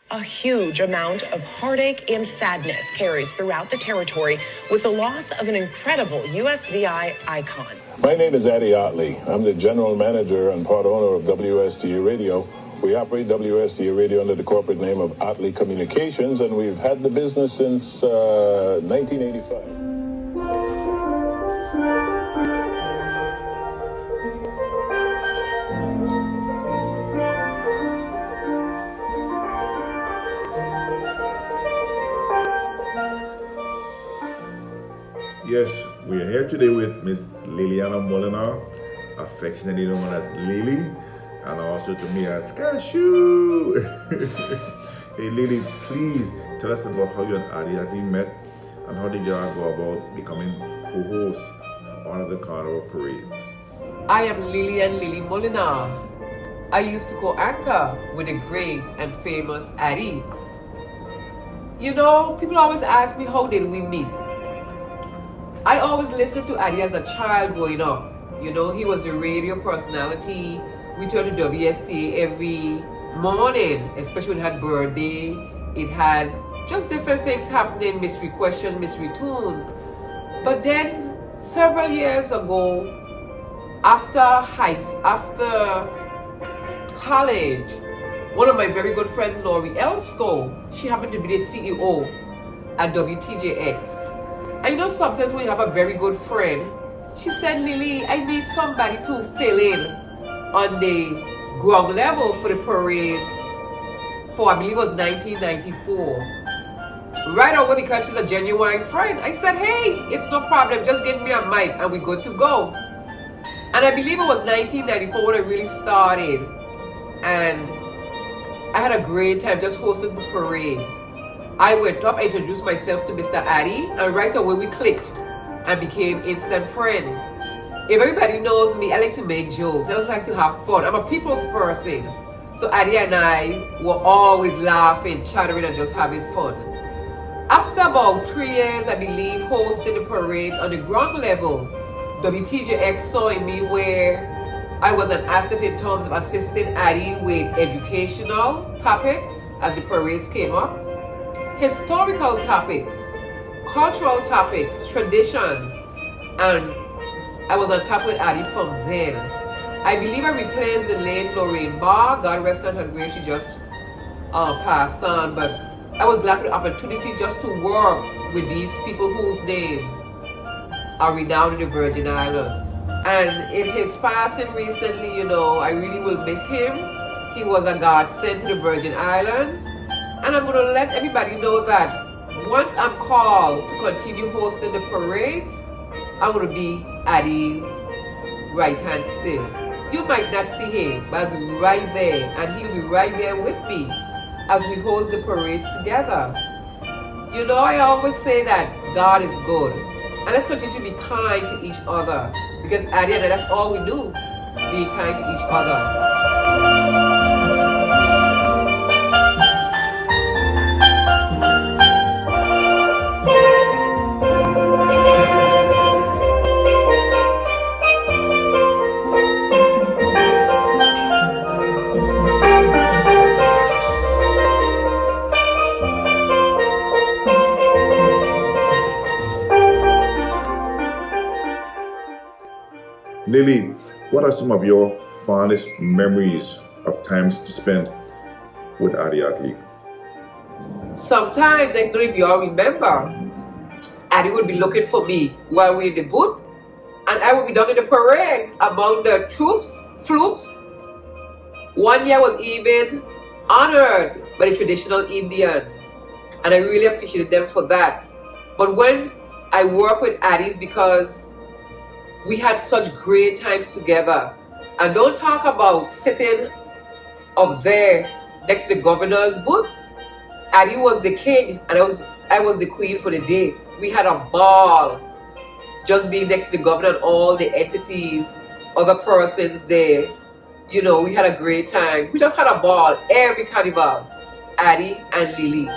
A huge amount of heartache and sadness carries throughout the territory with the loss of an incredible USVI icon. My name is Addie Ottley. I'm the general manager and part owner of WSTA Radio. We operate WSTA Radio under the corporate name of Ottley Communications, and we've had the business since 1985. Yes, we are here today with Miss Liliana Molinar, affectionately known as Lily, and also to me as Cashew. Hey Lily, please tell us about how you and Addie Ottley met, and how did you all go about becoming co-hosts for one of the Carnival parades? I am Lily Molinar. I used to co-anchor with the great and famous Addie. You know, people always ask me, how did we meet? I always listened to Addie as a child growing up. You know, he was a radio personality. We turned to WSTA every morning, especially when it had birthday. It had just different things happening, mystery question, mystery tunes. But then, several years ago, after college, one of my very good friends, Laurie Elsko, she happened to be the CEO at WTJX. I know sometimes when you have a very good friend, she said, Lily, I need somebody to fill in on the ground level for the parades for, I believe it was 1994. Right away, because she's a genuine friend, I said, hey, it's no problem, just give me a mic and we're good to go. And I believe it was 1994 when I really started. And I had a great time just hosting the parades. I went up, I introduced myself to Mr. Addie, and right away we clicked and became instant friends. If everybody knows me, I like to make jokes. I just like to have fun. I'm a people's person. So Addie and I were always laughing, chattering, and just having fun. After about 3 years, I believe, hosting the parades on the ground level, WTJX saw in me where I was an asset in terms of assisting Addie with educational topics as the parades came up, historical topics, cultural topics, traditions, and I was on top with Addie from then. I believe I replaced the late Lorraine Barr, God rest on her grave, she just passed on, but I was glad for the opportunity just to work with these people whose names are renowned in the Virgin Islands. And in his passing recently, you know, I really will miss him. He was a godsend to the Virgin Islands. And I'm going to let everybody know that once I'm called to continue hosting the parades, I'm going to be Addie's right hand still. You might not see him, but I'll be right there, and he'll be right there with me as we host the parades together. You know, I always say that God is good, and let's continue to be kind to each other, because at the end, that's all we do, be kind to each other. Lily, what are some of your fondest memories of times spent with Addie Ottley? Sometimes, I don't know if you all remember, Addie would be looking for me while we're in the booth, and I would be down in the parade among the floops. One year was even honored by the traditional Indians, and I really appreciated them for that. But when I work with Addie's, because we had such great times together. And don't talk about sitting up there next to the governor's booth. Addie was the king and I was the queen for the day. We had a ball just being next to the governor and all the entities, other persons there. You know, we had a great time. We just had a ball every carnival. Addie and Lily.